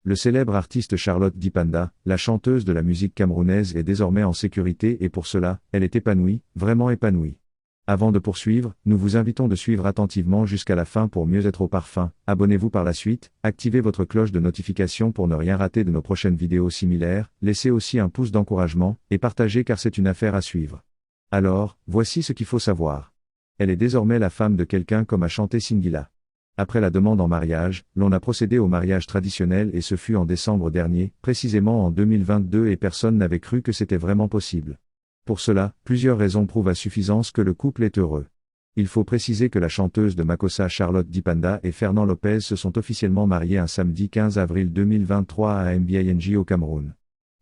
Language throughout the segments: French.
Le célèbre artiste Charlotte Dipanda, la chanteuse de la musique camerounaise est désormais en sécurité et pour cela, elle est épanouie, vraiment épanouie. Avant de poursuivre, nous vous invitons de suivre attentivement jusqu'à la fin pour mieux être au parfum, abonnez-vous par la suite, activez votre cloche de notification pour ne rien rater de nos prochaines vidéos similaires, laissez aussi un pouce d'encouragement, et partagez car c'est une affaire à suivre. Alors, voici ce qu'il faut savoir. Elle est désormais la femme de quelqu'un comme a chanté Singila. Après la demande en mariage, l'on a procédé au mariage traditionnel et ce fut en décembre dernier, précisément en 2022 et personne n'avait cru que c'était vraiment possible. Pour cela, plusieurs raisons prouvent à suffisance que le couple est heureux. Il faut préciser que la chanteuse de Makossa Charlotte Dipanda et Fernand Lopez se sont officiellement mariés un samedi 15 avril 2023 à Mbing au Cameroun.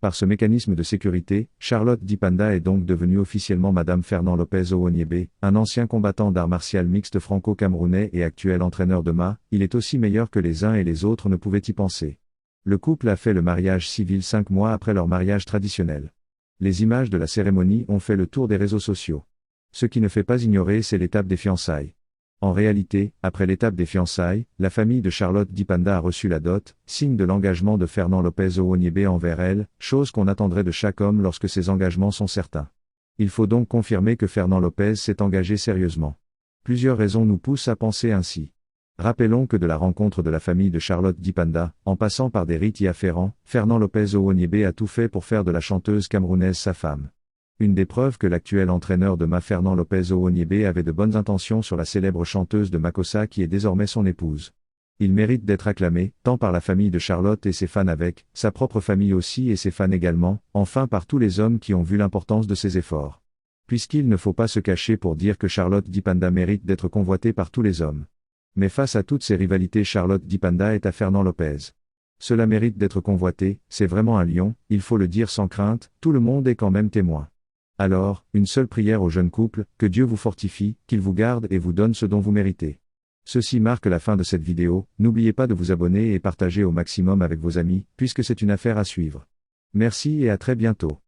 Par ce mécanisme de sécurité, Charlotte Dipanda est donc devenue officiellement Madame Fernand Lopez Owoniebe, un ancien combattant d'arts martiaux mixtes franco-camerounais et actuel entraîneur de MA, il est aussi meilleur que les uns et les autres ne pouvaient y penser. Le couple a fait le mariage civil 5 mois après leur mariage traditionnel. Les images de la cérémonie ont fait le tour des réseaux sociaux. Ce qui ne fait pas ignorer, c'est l'étape des fiançailles. En réalité, après l'étape des fiançailles, la famille de Charlotte Dipanda a reçu la dot, signe de l'engagement de Fernand Lopez Owoniebe envers elle, chose qu'on attendrait de chaque homme lorsque ses engagements sont certains. Il faut donc confirmer que Fernand Lopez s'est engagé sérieusement. Plusieurs raisons nous poussent à penser ainsi. Rappelons que de la rencontre de la famille de Charlotte Dipanda, en passant par des rites y afférents, Fernand Lopez Owoniebe a tout fait pour faire de la chanteuse camerounaise sa femme. Une des preuves que l'actuel entraîneur de MA Fernand Lopez Owoniebe avait de bonnes intentions sur la célèbre chanteuse de Makossa qui est désormais son épouse. Il mérite d'être acclamé, tant par la famille de Charlotte et ses fans avec, sa propre famille aussi et ses fans également, enfin par tous les hommes qui ont vu l'importance de ses efforts. Puisqu'il ne faut pas se cacher pour dire que Charlotte Dipanda mérite d'être convoitée par tous les hommes. Mais face à toutes ces rivalités, Charlotte Dipanda est à Fernand Lopez. Cela mérite d'être convoité, c'est vraiment un lion, il faut le dire sans crainte, tout le monde est quand même témoin. Alors, une seule prière au jeune couple, que Dieu vous fortifie, qu'il vous garde et vous donne ce dont vous méritez. Ceci marque la fin de cette vidéo, n'oubliez pas de vous abonner et partager au maximum avec vos amis, puisque c'est une affaire à suivre. Merci et à très bientôt.